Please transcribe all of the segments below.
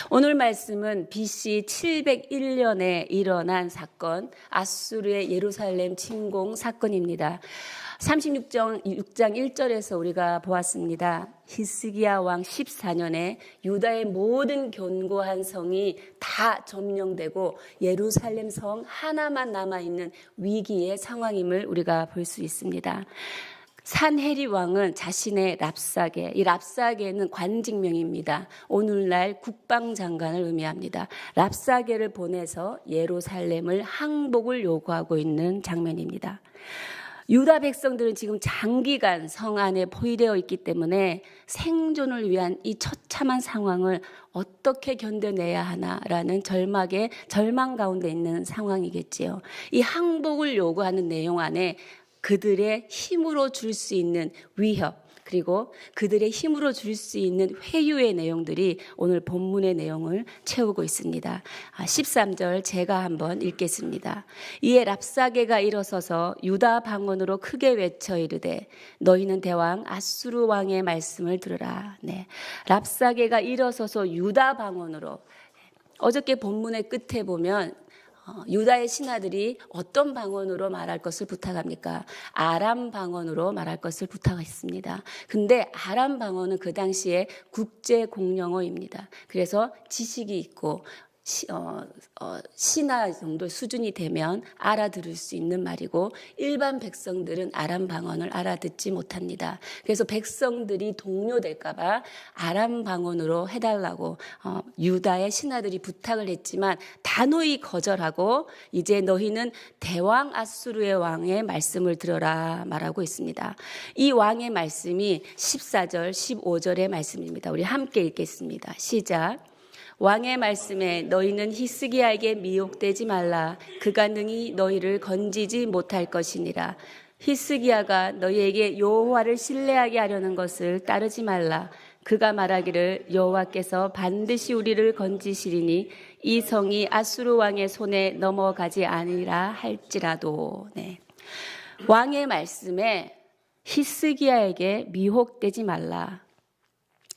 오늘 말씀은 BC 701년에 일어난 사건, 아수르의 예루살렘 침공 사건입니다. 36장 1절에서 우리가 보았습니다. 히스기야 왕 14년에 유다의 모든 견고한 성이 다 점령되고 예루살렘 성 하나만 남아있는 위기의 상황임을 우리가 볼 수 있습니다. 산헤립 왕은 자신의 랍사게, 이 랍사게는 관직명입니다. 오늘날 국방장관을 의미합니다. 랍사게를 보내서 예루살렘을 항복을 요구하고 있는 장면입니다. 유다 백성들은 지금 장기간 성 안에 포위되어 있기 때문에 생존을 위한 이 처참한 상황을 어떻게 견뎌내야 하나라는 절망 가운데 있는 상황이겠지요. 이 항복을 요구하는 내용 안에 그들의 힘으로 줄 수 있는 위협, 그리고 그들의 힘으로 줄 수 있는 회유의 내용들이 오늘 본문의 내용을 채우고 있습니다. 13절 제가 한번 읽겠습니다. 이에 랍사게가 일어서서 유다 방언으로 크게 외쳐 이르되 너희는 대왕 아수르 왕의 말씀을 들으라. 네, 랍사게가 일어서서 유다 방언으로, 어저께 본문의 끝에 보면 유다의 신하들이 어떤 방언으로 말할 것을 부탁합니까? 아람 방언으로 말할 것을 부탁했습니다. 근데 아람 방언은 그 당시에 국제 공용어입니다. 그래서 지식이 있고 신하 정도 수준이 되면 알아들을 수 있는 말이고 일반 백성들은 아람 방언을 알아듣지 못합니다. 그래서 백성들이 동요될까 봐 아람 방언으로 해달라고 유다의 신하들이 부탁을 했지만 단호히 거절하고 이제 너희는 대왕 아수르의 왕의 말씀을 들어라 말하고 있습니다. 이 왕의 말씀이 14절 15절의 말씀입니다. 우리 함께 읽겠습니다. 시작. 왕의 말씀에 너희는 히스기야에게 미혹되지 말라. 그가 능히 너희를 건지지 못할 것이니라. 히스기야가 너희에게 여호와를 신뢰하게 하려는 것을 따르지 말라. 그가 말하기를 여호와께서 반드시 우리를 건지시리니 이 성이 아수르 왕의 손에 넘어가지 아니라 할지라도. 네. 왕의 말씀에 히스기야에게 미혹되지 말라.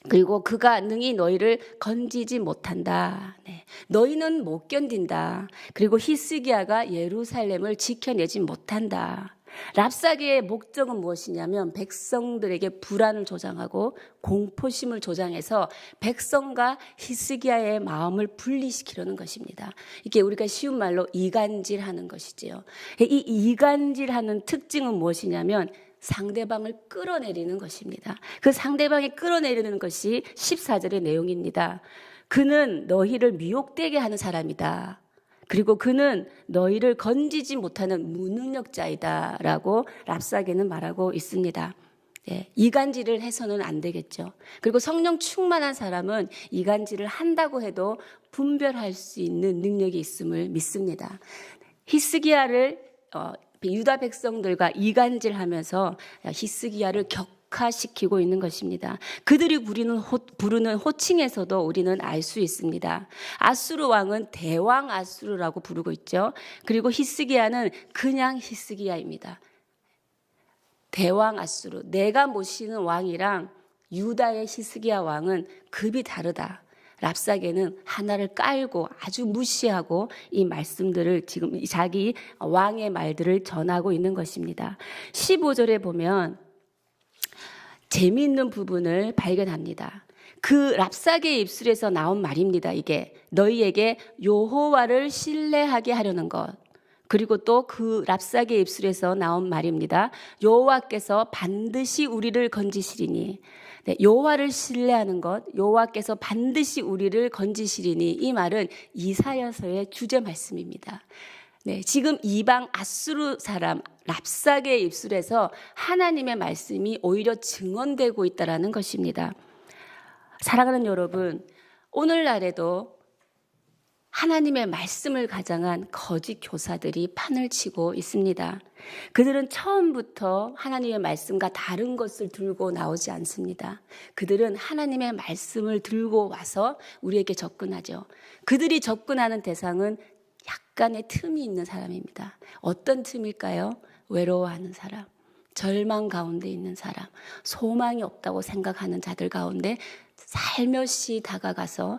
그리고 그가 능히 너희를 건지지 못한다. 네. 너희는 못 견딘다. 그리고 히스기야가 예루살렘을 지켜내지 못한다. 랍사게의 목적은 무엇이냐면 백성들에게 불안을 조장하고 공포심을 조장해서 백성과 히스기야의 마음을 분리시키려는 것입니다. 이게 우리가 쉬운 말로 이간질하는 것이지요. 이 이간질하는 특징은 무엇이냐면 상대방을 끌어내리는 것입니다. 그 상대방이 끌어내리는 것이 14절의 내용입니다. 그는 너희를 미혹되게 하는 사람이다. 그리고 그는 너희를 건지지 못하는 무능력자이다 라고 랍사게는 말하고 있습니다. 네, 이간질을 해서는 안 되겠죠. 그리고 성령 충만한 사람은 이간질을 한다고 해도 분별할 수 있는 능력이 있음을 믿습니다. 히스기야를 유다 백성들과 이간질하면서 히스기야를 격화시키고 있는 것입니다. 그들이 부르는 호칭에서도 우리는 알 수 있습니다. 아수르 왕은 대왕 아수르라고 부르고 있죠. 그리고 히스기야는 그냥 히스기야입니다. 대왕 아수르, 내가 모시는 왕이랑 유다의 히스기야 왕은 급이 다르다. 랍사게는 하나를 깔고 아주 무시하고 이 말씀들을 지금 자기 왕의 말들을 전하고 있는 것입니다. 15절에 보면 재미있는 부분을 발견합니다. 그 랍사게의 입술에서 나온 말입니다. 이게 너희에게 여호와를 신뢰하게 하려는 것. 그리고 또 그 랍사게의 입술에서 나온 말입니다. 여호와께서 반드시 우리를 건지시리니. 네, 여호와를 신뢰하는 것, 여호와께서 반드시 우리를 건지시리니, 이 말은 이사야서의 주제 말씀입니다. 네, 지금 이방 아수르 사람 랍사게의 입술에서 하나님의 말씀이 오히려 증언되고 있다는 것입니다. 사랑하는 여러분, 오늘날에도 하나님의 말씀을 가장한 거짓 교사들이 판을 치고 있습니다. 그들은 처음부터 하나님의 말씀과 다른 것을 들고 나오지 않습니다. 그들은 하나님의 말씀을 들고 와서 우리에게 접근하죠. 그들이 접근하는 대상은 약간의 틈이 있는 사람입니다. 어떤 틈일까요? 외로워하는 사람, 절망 가운데 있는 사람, 소망이 없다고 생각하는 자들 가운데 살며시 다가가서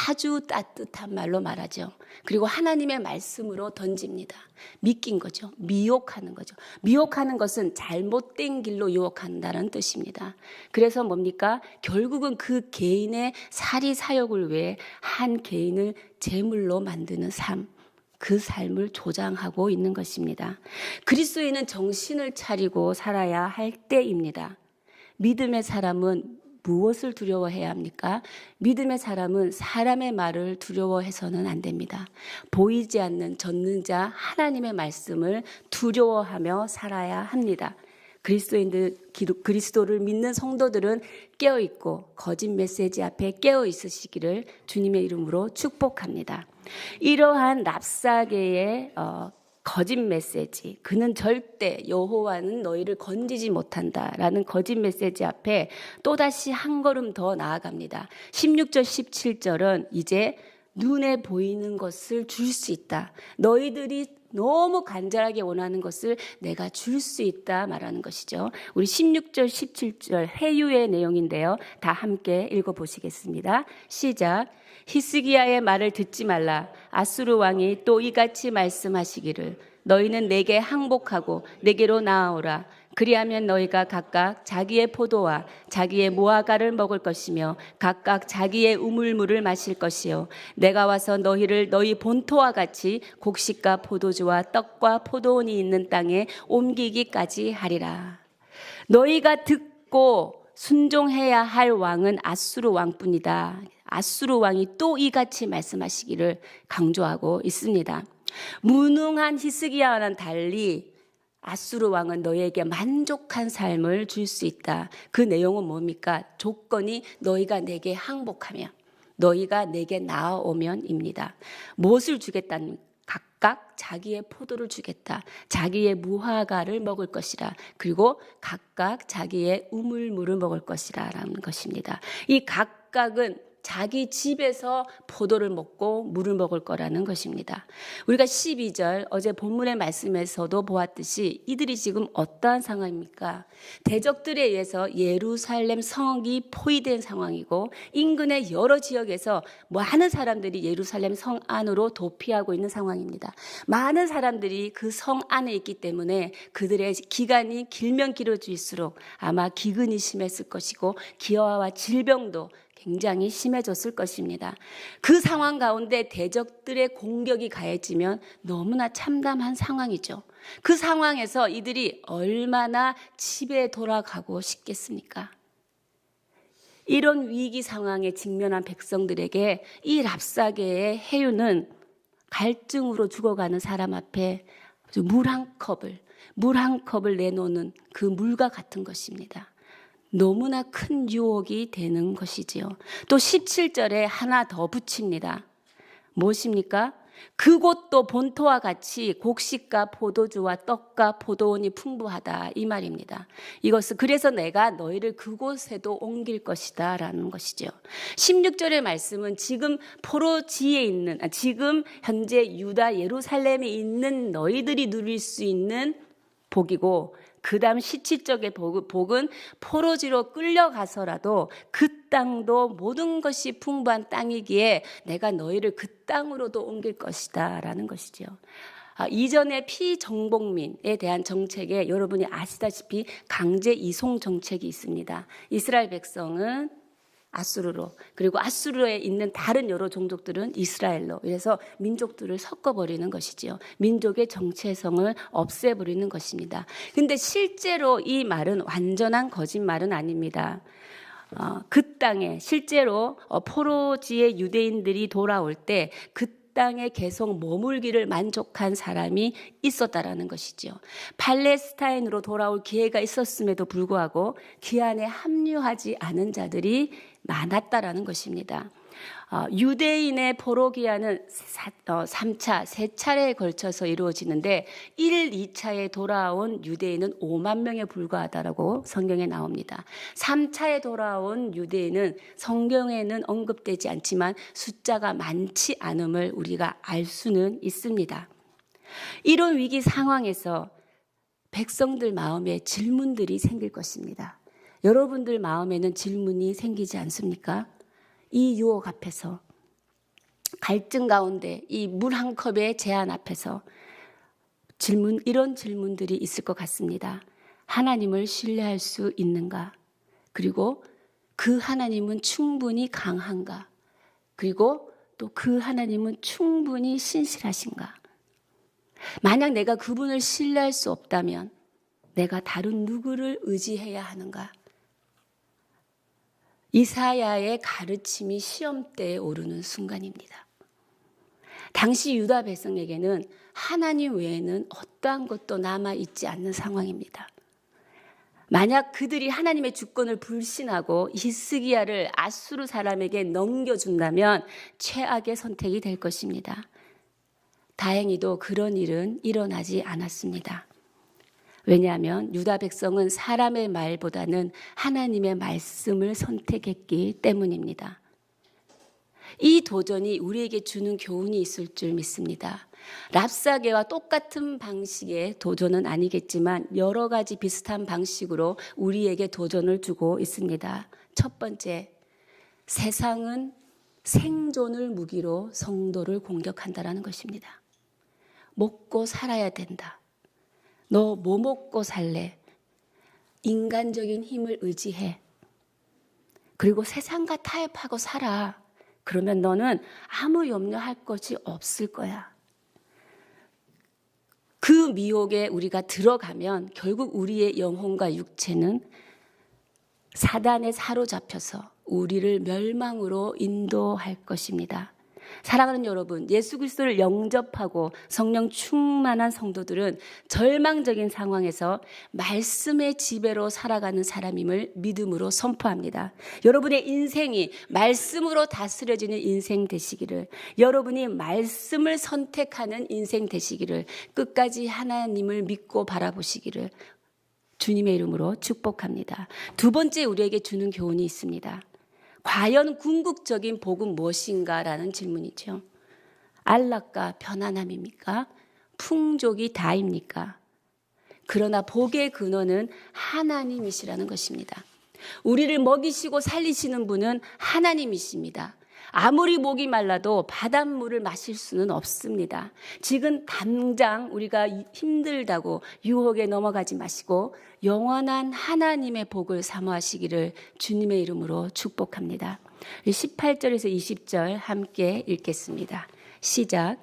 아주 따뜻한 말로 말하죠. 그리고 하나님의 말씀으로 던집니다. 믿긴 거죠. 미혹하는 거죠. 미혹하는 것은 잘못된 길로 유혹한다는 뜻입니다. 그래서 뭡니까? 결국은 그 개인의 사리 사욕을 위해 한 개인을 제물로 만드는 삶, 그 삶을 조장하고 있는 것입니다. 그리스도인은 정신을 차리고 살아야 할 때입니다. 믿음의 사람은 무엇을 두려워해야 합니까? 믿음의 사람은 사람의 말을 두려워해서는 안 됩니다. 보이지 않는 전능자 하나님의 말씀을 두려워하며 살아야 합니다. 그리스도를 믿는 성도들은 깨어있고 거짓 메시지 앞에 깨어있으시기를 주님의 이름으로 축복합니다. 이러한 랍사계의 거짓 메시지, 그는 절대 여호와는 너희를 건지지 못한다라는 거짓 메시지 앞에 또다시 한 걸음 더 나아갑니다. 16절 17절은 이제 눈에 보이는 것을 줄 수 있다. 너희들이 너무 간절하게 원하는 것을 내가 줄 수 있다 말하는 것이죠. 우리 16절 17절 회유의 내용인데요. 다 함께 읽어보시겠습니다. 시작. 히스기야의 말을 듣지 말라. 아수르 왕이 또 이같이 말씀하시기를 너희는 내게 항복하고 내게로 나아오라. 그리하면 너희가 각각 자기의 포도와 자기의 무화과를 먹을 것이며 각각 자기의 우물물을 마실 것이요 내가 와서 너희를 너희 본토와 같이 곡식과 포도주와 떡과 포도원이 있는 땅에 옮기기까지 하리라. 너희가 듣고 순종해야 할 왕은 아수르 왕뿐이다. 아수르 왕이 또 이같이 말씀하시기를 강조하고 있습니다. 무능한 히스기야와는 달리 아수르 왕은 너희에게 만족한 삶을 줄 수 있다. 그 내용은 뭡니까? 조건이 너희가 내게 항복하면, 너희가 내게 나아오면입니다. 무엇을 주겠다는? 각각 자기의 포도를 주겠다. 자기의 무화과를 먹을 것이라. 그리고 각각 자기의 우물물을 먹을 것이라 라는 것입니다. 이 각각은 자기 집에서 포도를 먹고 물을 먹을 거라는 것입니다. 우리가 12절 어제 본문의 말씀에서도 보았듯이 이들이 지금 어떠한 상황입니까? 대적들에 의해서 예루살렘 성이 포위된 상황이고 인근의 여러 지역에서 많은 사람들이 예루살렘 성 안으로 도피하고 있는 상황입니다. 많은 사람들이 그 성 안에 있기 때문에 그들의 기간이 길면 길어질수록 아마 기근이 심했을 것이고 기아와 질병도 굉장히 심해졌을 것입니다. 그 상황 가운데 대적들의 공격이 가해지면 너무나 참담한 상황이죠. 그 상황에서 이들이 얼마나 집에 돌아가고 싶겠습니까? 이런 위기 상황에 직면한 백성들에게 이 랍사계의 해유는 갈증으로 죽어가는 사람 앞에 물 한 컵을 내놓는 그 물과 같은 것입니다. 너무나 큰 유혹이 되는 것이지요. 또 17절에 하나 더 붙입니다. 무엇입니까? 그곳도 본토와 같이 곡식과 포도주와 떡과 포도원이 풍부하다 이 말입니다. 이것은 그래서 내가 너희를 그곳에도 옮길 것이다 라는 것이죠. 16절의 말씀은 지금 포로지에 있는 지금 현재 유다 예루살렘에 있는 너희들이 누릴 수 있는 복이고 그 다음 17절의 복은 포로지로 끌려가서라도 그 땅도 모든 것이 풍부한 땅이기에 내가 너희를 그 땅으로도 옮길 것이다 라는 것이죠. 이전에 피정복민에 대한 정책에 여러분이 아시다시피 강제 이송 정책이 있습니다. 이스라엘 백성은 아수르로, 그리고 아수르에 있는 다른 여러 종족들은 이스라엘로, 그래서 민족들을 섞어버리는 것이지요. 민족의 정체성을 없애버리는 것입니다. 근데 실제로 이 말은 완전한 거짓말은 아닙니다. 그 땅에 실제로 포로지의 유대인들이 돌아올 때 그 땅에 계속 머물기를 만족한 사람이 있었다라는 것이죠. 팔레스타인으로 돌아올 기회가 있었음에도 불구하고 그 안에 합류하지 않은 자들이 많았다라는 것입니다. 유대인의 포로 기한은 3차, 3차례에 걸쳐서 이루어지는데 1, 2차에 돌아온 유대인은 5만 명에 불과하다라고 성경에 나옵니다. 3차에 돌아온 유대인은 성경에는 언급되지 않지만 숫자가 많지 않음을 우리가 알 수는 있습니다. 이런 위기 상황에서 백성들 마음에 질문들이 생길 것입니다. 여러분들 마음에는 질문이 생기지 않습니까? 이 유혹 앞에서, 갈증 가운데 이 물 한 컵의 제한 앞에서 이런 질문들이 있을 것 같습니다. 하나님을 신뢰할 수 있는가? 그리고 그 하나님은 충분히 강한가? 그리고 또 그 하나님은 충분히 신실하신가? 만약 내가 그분을 신뢰할 수 없다면 내가 다른 누구를 의지해야 하는가? 이사야의 가르침이 시험대에 오르는 순간입니다. 당시 유다 백성에게는 하나님 외에는 어떠한 것도 남아있지 않는 상황입니다. 만약 그들이 하나님의 주권을 불신하고 히스기야를 아수르 사람에게 넘겨준다면 최악의 선택이 될 것입니다. 다행히도 그런 일은 일어나지 않았습니다. 왜냐하면 유다 백성은 사람의 말보다는 하나님의 말씀을 선택했기 때문입니다. 이 도전이 우리에게 주는 교훈이 있을 줄 믿습니다. 랍사게와 똑같은 방식의 도전은 아니겠지만 여러 가지 비슷한 방식으로 우리에게 도전을 주고 있습니다. 첫 번째, 세상은 생존을 무기로 성도를 공격한다라는 것입니다. 먹고 살아야 된다. 너 뭐 먹고 살래? 인간적인 힘을 의지해. 그리고 세상과 타협하고 살아. 그러면 너는 아무 염려할 것이 없을 거야. 그 미혹에 우리가 들어가면 결국 우리의 영혼과 육체는 사단에 사로잡혀서 우리를 멸망으로 인도할 것입니다. 사랑하는 여러분, 예수 그리스도를 영접하고 성령 충만한 성도들은 절망적인 상황에서 말씀의 지배로 살아가는 사람임을 믿음으로 선포합니다. 여러분의 인생이 말씀으로 다스려지는 인생 되시기를, 여러분이 말씀을 선택하는 인생 되시기를, 끝까지 하나님을 믿고 바라보시기를 주님의 이름으로 축복합니다. 두 번째 우리에게 주는 교훈이 있습니다. 과연 궁극적인 복은 무엇인가라는 질문이죠. 안락과 편안함입니까? 풍족이 다입니까? 그러나 복의 근원은 하나님이시라는 것입니다. 우리를 먹이시고 살리시는 분은 하나님이십니다. 아무리 목이 말라도 바닷물을 마실 수는 없습니다. 지금 당장 우리가 힘들다고 유혹에 넘어가지 마시고 영원한 하나님의 복을 사모하시기를 주님의 이름으로 축복합니다. 18절에서 20절 함께 읽겠습니다. 시작.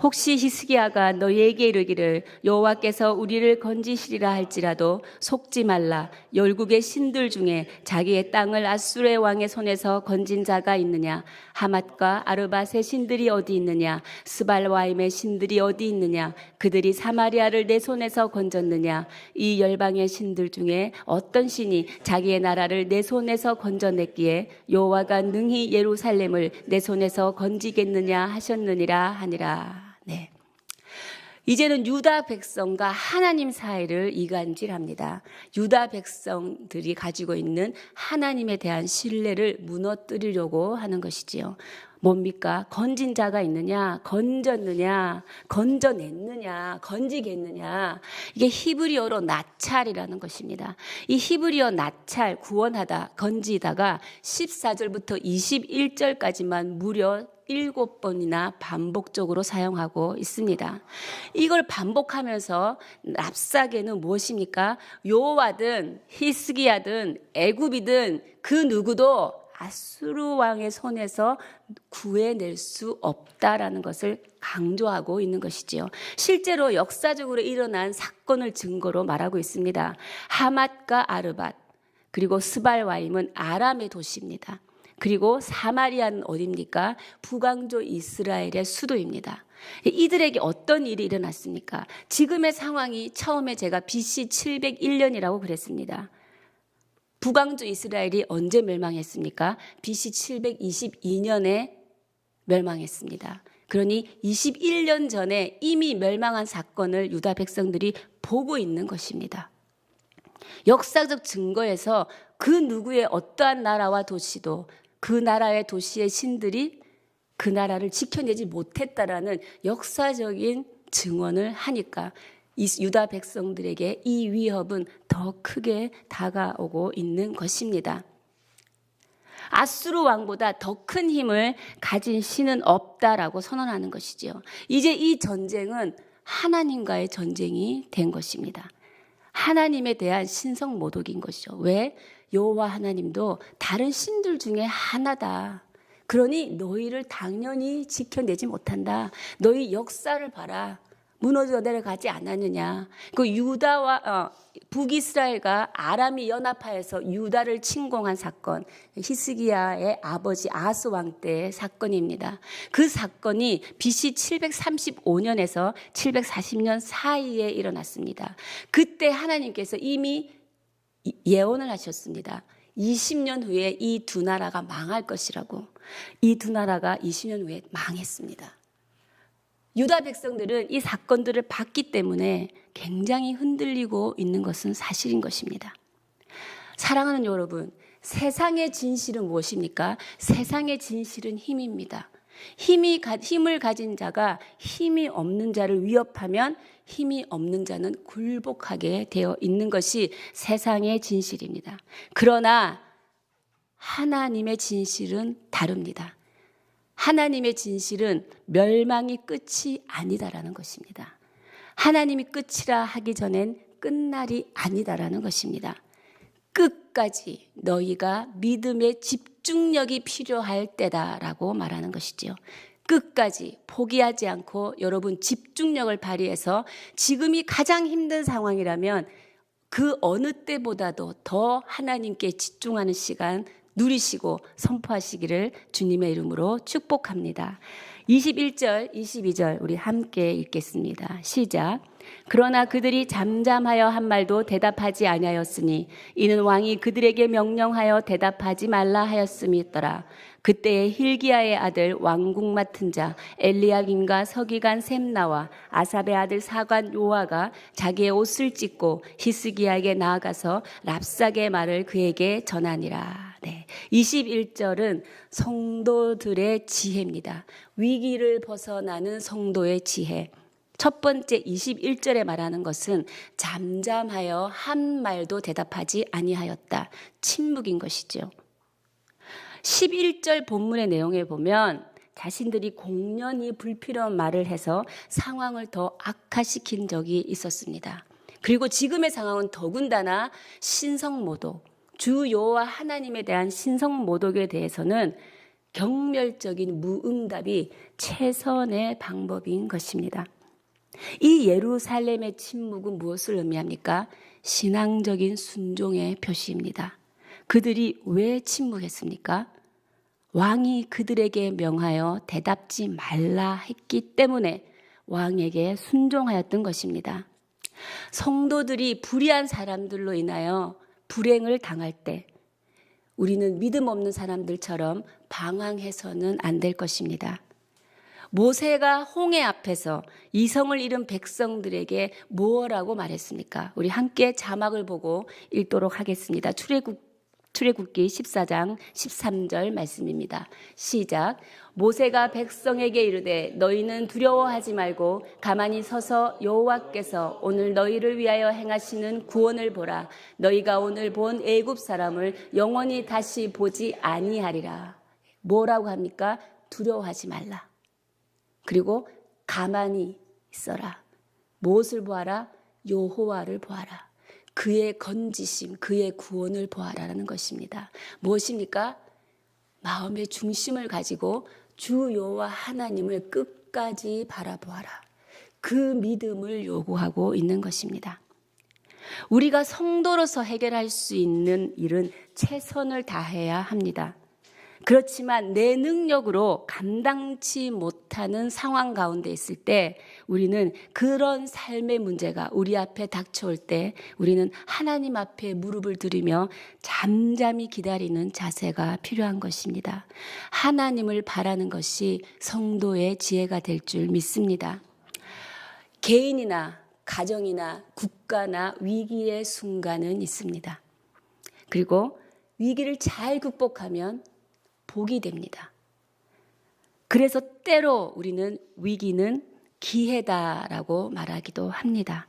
혹시 히스기야가 너희에게 이르기를 여호와께서 우리를 건지시리라 할지라도 속지 말라. 열국의 신들 중에 자기의 땅을 아수르의 왕의 손에서 건진 자가 있느냐? 하맛과 아르밧의 신들이 어디 있느냐? 스발와임의 신들이 어디 있느냐? 그들이 사마리아를 내 손에서 건졌느냐? 이 열방의 신들 중에 어떤 신이 자기의 나라를 내 손에서 건져냈기에 여호와가 능히 예루살렘을 내 손에서 건지겠느냐 하셨느니라 하니라. 네. 이제는 유다 백성과 하나님 사이를 이간질합니다. 유다 백성들이 가지고 있는 하나님에 대한 신뢰를 무너뜨리려고 하는 것이지요. 뭡니까? 건진 자가 있느냐? 건졌느냐? 건져냈느냐? 건지겠느냐? 이게 히브리어로 나찰이라는 것입니다. 이 히브리어 나찰, 구원하다, 건지다가 14절부터 21절까지만 무려 7번이나 반복적으로 사용하고 있습니다. 이걸 반복하면서 랍사게는 무엇입니까? 여호와든 히스기야든 애굽이든 그 누구도 아수르 왕의 손에서 구해낼 수 없다라는 것을 강조하고 있는 것이지요. 실제로 역사적으로 일어난 사건을 증거로 말하고 있습니다. 하맛과 아르밧 그리고 스발와임은 아람의 도시입니다. 그리고 사마리아는 어디입니까? 북왕조 이스라엘의 수도입니다. 이들에게 어떤 일이 일어났습니까? 지금의 상황이 처음에 제가 BC 701년이라고 그랬습니다. 북왕조 이스라엘이 언제 멸망했습니까? BC 722년에 멸망했습니다. 그러니 21년 전에 이미 멸망한 사건을 유다 백성들이 보고 있는 것입니다. 역사적 증거에서 그 누구의 어떠한 나라와 도시도 그 나라의 도시의 신들이 그 나라를 지켜내지 못했다라는 역사적인 증언을 하니까 이 유다 백성들에게 이 위협은 더 크게 다가오고 있는 것입니다. 아수르 왕보다 더 큰 힘을 가진 신은 없다라고 선언하는 것이지요. 이제 이 전쟁은 하나님과의 전쟁이 된 것입니다. 하나님에 대한 신성 모독인 것이죠. 왜? 여호와 하나님도 다른 신들 중에 하나다. 그러니 너희를 당연히 지켜내지 못한다. 너희 역사를 봐라. 무너져 내려가지 않았느냐. 그 유다와 북이스라엘과 아람이 연합하여서 유다를 침공한 사건, 히스기야의 아버지 아스 왕 때의 사건입니다. 그 사건이 BC 735년에서 740년 사이에 일어났습니다. 그때 하나님께서 이미 예언을 하셨습니다. 20년 후에 이 두 나라가 망할 것이라고. 이 두 나라가 20년 후에 망했습니다. 유다 백성들은 이 사건들을 봤기 때문에 굉장히 흔들리고 있는 것은 사실인 것입니다. 사랑하는 여러분, 세상의 진실은 무엇입니까? 세상의 진실은 힘입니다. 힘을 가진 자가 힘이 없는 자를 위협하면 힘이 없는 자는 굴복하게 되어 있는 것이 세상의 진실입니다. 그러나 하나님의 진실은 다릅니다. 하나님의 진실은 멸망이 끝이 아니다라는 것입니다. 하나님이 끝이라 하기 전엔 끝날이 아니다라는 것입니다. 끝까지 너희가 믿음의 집중력이 필요할 때다라고 말하는 것이지요. 끝까지 포기하지 않고 여러분 집중력을 발휘해서 지금이 가장 힘든 상황이라면 그 어느 때보다도 더 하나님께 집중하는 시간 누리시고 선포하시기를 주님의 이름으로 축복합니다. 21절, 22절 우리 함께 읽겠습니다. 시작. 그러나 그들이 잠잠하여 한 말도 대답하지 아니하였으니 이는 왕이 그들에게 명령하여 대답하지 말라 하였음이더라. 그때에 힐기야의 아들 왕국 맡은 자 엘리야김과 서기관 셈나와 아삽의 아들 사관 요아가 자기의 옷을 찢고 히스기야에게 나아가서 랍삭의 말을 그에게 전하니라. 네. 21절은 성도들의 지혜입니다. 위기를 벗어나는 성도의 지혜. 첫 번째 21절에 말하는 것은 잠잠하여 한 말도 대답하지 아니하였다. 침묵인 것이죠. 11절 본문의 내용에 보면 자신들이 공연히 불필요한 말을 해서 상황을 더 악화시킨 적이 있었습니다. 그리고 지금의 상황은 더군다나 신성모독, 주 여호와 하나님에 대한 신성모독에 대해서는 경멸적인 무응답이 최선의 방법인 것입니다. 이 예루살렘의 침묵은 무엇을 의미합니까? 신앙적인 순종의 표시입니다. 그들이 왜 침묵했습니까? 왕이 그들에게 명하여 대답지 말라 했기 때문에 왕에게 순종하였던 것입니다. 성도들이 불의한 사람들로 인하여 불행을 당할 때 우리는 믿음 없는 사람들처럼 방황해서는 안 될 것입니다. 모세가 홍해 앞에서 이성을 잃은 백성들에게 무엇라고 말했습니까? 우리 함께 자막을 보고 읽도록 하겠습니다. 출애굽기 14장 13절 말씀입니다. 시작. 모세가 백성에게 이르되 너희는 두려워하지 말고 가만히 서서 여호와께서 오늘 너희를 위하여 행하시는 구원을 보라. 너희가 오늘 본 애굽 사람을 영원히 다시 보지 아니하리라. 뭐라고 합니까? 두려워하지 말라. 그리고 가만히 있어라. 무엇을 보아라? 여호와를 보아라. 그의 건지심, 그의 구원을 보아라는 것입니다. 무엇입니까? 마음의 중심을 가지고 주 여호와 하나님을 끝까지 바라보아라. 그 믿음을 요구하고 있는 것입니다. 우리가 성도로서 해결할 수 있는 일은 최선을 다해야 합니다. 그렇지만 내 능력으로 감당치 못하는 상황 가운데 있을 때 우리는 그런 삶의 문제가 우리 앞에 닥쳐올 때 우리는 하나님 앞에 무릎을 들이며 잠잠히 기다리는 자세가 필요한 것입니다. 하나님을 바라는 것이 성도의 지혜가 될 줄 믿습니다. 개인이나 가정이나 국가나 위기의 순간은 있습니다. 그리고 위기를 잘 극복하면 복이 됩니다. 그래서 때로 우리는 위기는 기회다라고 말하기도 합니다.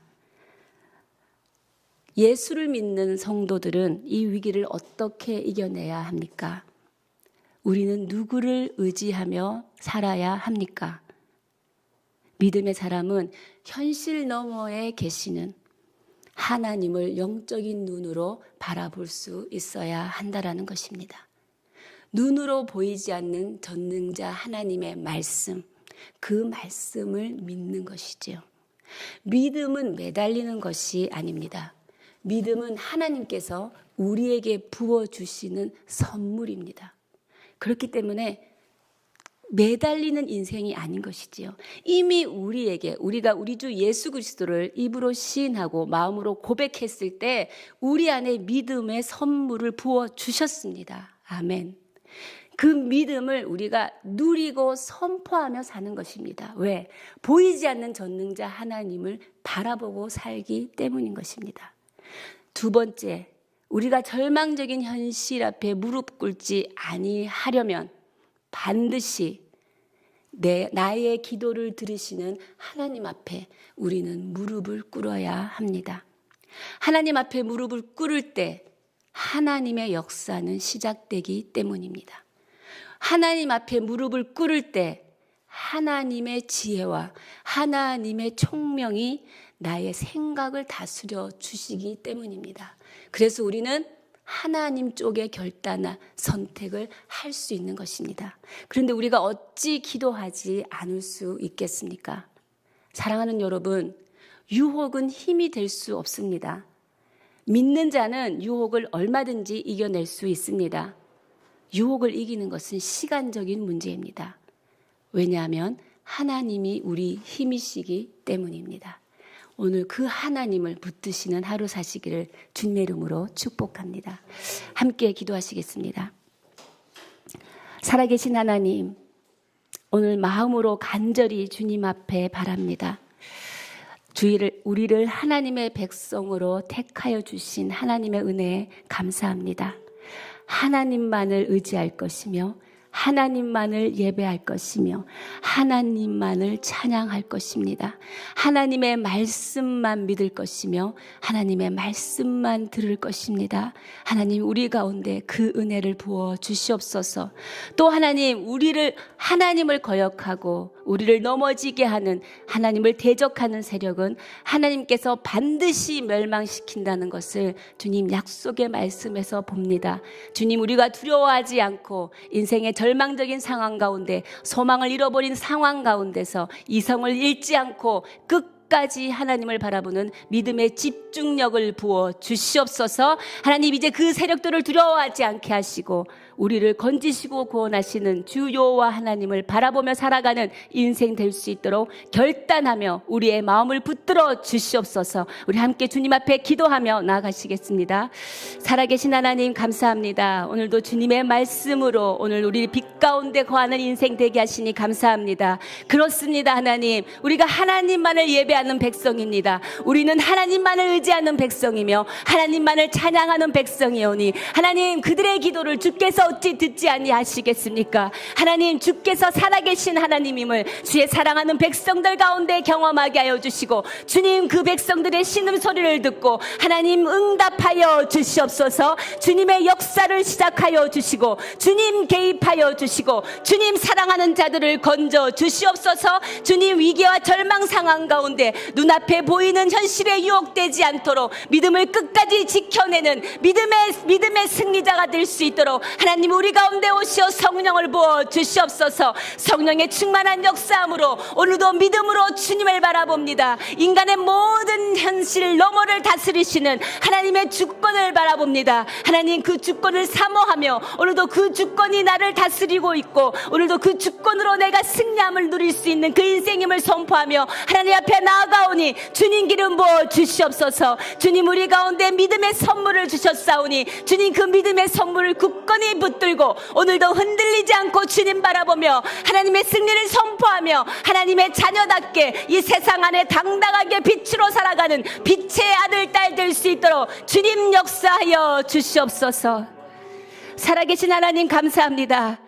예수를 믿는 성도들은 이 위기를 어떻게 이겨내야 합니까? 우리는 누구를 의지하며 살아야 합니까? 믿음의 사람은 현실 너머에 계시는 하나님을 영적인 눈으로 바라볼 수 있어야 한다라는 것입니다. 눈으로 보이지 않는 전능자 하나님의 말씀, 그 말씀을 믿는 것이지요. 믿음은 매달리는 것이 아닙니다. 믿음은 하나님께서 우리에게 부어주시는 선물입니다. 그렇기 때문에 매달리는 인생이 아닌 것이지요. 이미 우리가 우리 주 예수 그리스도를 입으로 시인하고 마음으로 고백했을 때 우리 안에 믿음의 선물을 부어주셨습니다. 아멘. 그 믿음을 우리가 누리고 선포하며 사는 것입니다. 왜? 보이지 않는 전능자 하나님을 바라보고 살기 때문인 것입니다. 두 번째, 우리가 절망적인 현실 앞에 무릎 꿇지 아니하려면 반드시 나의 기도를 들으시는 하나님 앞에 우리는 무릎을 꿇어야 합니다. 하나님 앞에 무릎을 꿇을 때 하나님의 역사는 시작되기 때문입니다. 하나님 앞에 무릎을 꿇을 때 하나님의 지혜와 하나님의 총명이 나의 생각을 다스려 주시기 때문입니다. 그래서 우리는 하나님 쪽에 결단과 선택을 할 수 있는 것입니다. 그런데 우리가 어찌 기도하지 않을 수 있겠습니까? 사랑하는 여러분, 유혹은 힘이 될 수 없습니다. 믿는 자는 유혹을 얼마든지 이겨낼 수 있습니다. 유혹을 이기는 것은 시간적인 문제입니다. 왜냐하면 하나님이 우리 힘이시기 때문입니다. 오늘 그 하나님을 붙드시는 하루 사시기를 주님의 이름으로 축복합니다. 함께 기도하시겠습니다. 살아계신 하나님, 오늘 마음으로 간절히 주님 앞에 바랍니다. 우리를 하나님의 백성으로 택하여 주신 하나님의 은혜에 감사합니다. 하나님만을 의지할 것이며 하나님만을 예배할 것이며 하나님만을 찬양할 것입니다. 하나님의 말씀만 믿을 것이며 하나님의 말씀만 들을 것입니다. 하나님, 우리 가운데 그 은혜를 부어 주시옵소서. 또 하나님, 하나님을 거역하고 우리를 넘어지게 하는, 하나님을 대적하는 세력은 하나님께서 반드시 멸망시킨다는 것을 주님 약속의 말씀에서 봅니다. 주님, 우리가 두려워하지 않고 인생의 절망적인 상황 가운데, 소망을 잃어버린 상황 가운데서 이성을 잃지 않고 끝까지 하나님을 바라보는 믿음의 집중력을 부어 주시옵소서. 하나님, 이제 그 세력들을 두려워하지 않게 하시고 우리를 건지시고 구원하시는 주 여호와 하나님을 바라보며 살아가는 인생 될 수 있도록 결단하며 우리의 마음을 붙들어 주시옵소서. 우리 함께 주님 앞에 기도하며 나아가시겠습니다. 살아계신 하나님, 감사합니다. 오늘도 주님의 말씀으로 오늘 우리 빛 가운데 거하는 인생 되게 하시니 감사합니다. 그렇습니다. 하나님, 우리가 하나님만을 예배하는 백성입니다. 우리는 하나님만을 의지하는 백성이며 하나님만을 찬양하는 백성이오니 하나님, 그들의 기도를 주께서 어찌 듣지 아니하시겠습니까? 하나님, 주께서 살아계신 하나님임을 주의 사랑하는 백성들 가운데 경험하게 하여 주시고, 주님, 그 백성들의 신음소리를 듣고 하나님 응답하여 주시옵소서. 주님의 역사를 시작하여 주시고 주님 개입하여 주시고 주님 사랑하는 자들을 건져 주시옵소서. 주님, 위기와 절망 상황 가운데 눈앞에 보이는 현실에 유혹되지 않도록 믿음을 끝까지 지켜내는 믿음의 승리자가 될 수 있도록 하나님, 우리 가운데 오시어 성령을 부어 주시옵소서. 성령의 충만한 역사함으로 오늘도 믿음으로 주님을 바라봅니다. 인간의 모든 현실 너머를 다스리시는 하나님의 주권을 바라봅니다. 하나님, 그 주권을 사모하며 오늘도 그 주권이 나를 다스리고 있고 오늘도 그 주권으로 내가 승리함을 누릴 수 있는 그 인생임을 선포하며 하나님 앞에 나아가오니 주님 기름 부어 주시옵소서. 주님, 우리 가운데 믿음의 선물을 주셨사오니 주님, 그 믿음의 선물을 굳건히 붙들고 오늘도 흔들리지 않고 주님 바라보며 하나님의 승리를 선포하며 하나님의 자녀답게 이 세상 안에 당당하게 빛으로 살아가는 빛의 아들 딸 될 수 있도록 주님 역사하여 주시옵소서. 살아계신 하나님, 감사합니다.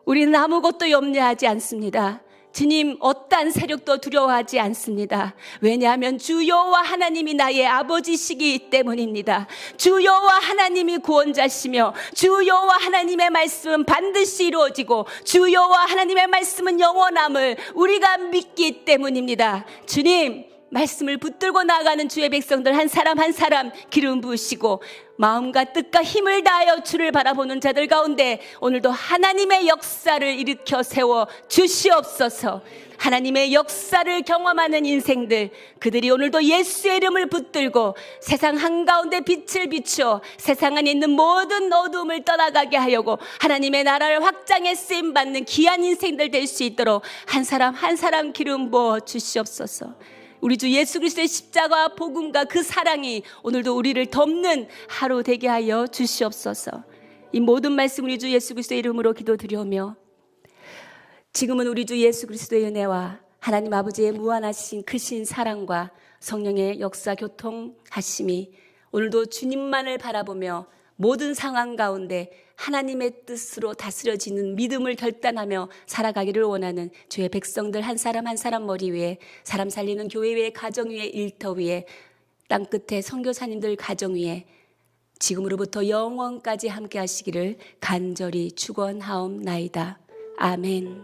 우리는 아무것도 염려하지 않습니다. 주님, 어떠한 세력도 두려워하지 않습니다. 왜냐하면 주 여호와 하나님이 나의 아버지시기 때문입니다. 주 여호와 하나님이 구원자시며 주 여호와 하나님의 말씀은 반드시 이루어지고 주 여호와 하나님의 말씀은 영원함을 우리가 믿기 때문입니다. 주님, 말씀을 붙들고 나아가는 주의 백성들 한 사람 한 사람 기름 부으시고 마음과 뜻과 힘을 다하여 주를 바라보는 자들 가운데 오늘도 하나님의 역사를 일으켜 세워 주시옵소서. 하나님의 역사를 경험하는 인생들, 그들이 오늘도 예수의 이름을 붙들고 세상 한가운데 빛을 비추어 세상 안에 있는 모든 어둠을 떠나가게 하려고 하나님의 나라를 확장해 쓰임받는 귀한 인생들 될 수 있도록 한 사람 한 사람 기름 부어 주시옵소서. 우리 주 예수 그리스도의 십자가 복음과 그 사랑이 오늘도 우리를 덮는 하루 되게 하여 주시옵소서. 이 모든 말씀 우리 주 예수 그리스도의 이름으로 기도드리오며, 지금은 우리 주 예수 그리스도의 은혜와 하나님 아버지의 무한하신 크신 사랑과 성령의 역사 교통하심이 오늘도 주님만을 바라보며 모든 상황 가운데 하나님의 뜻으로 다스려지는 믿음을 결단하며 살아가기를 원하는 주의 백성들 한 사람 한 사람 머리 위에, 사람 살리는 교회 위에, 가정 위에, 일터 위에, 땅끝에 선교사님들 가정 위에 지금으로부터 영원까지 함께 하시기를 간절히 축원하옵나이다. 아멘.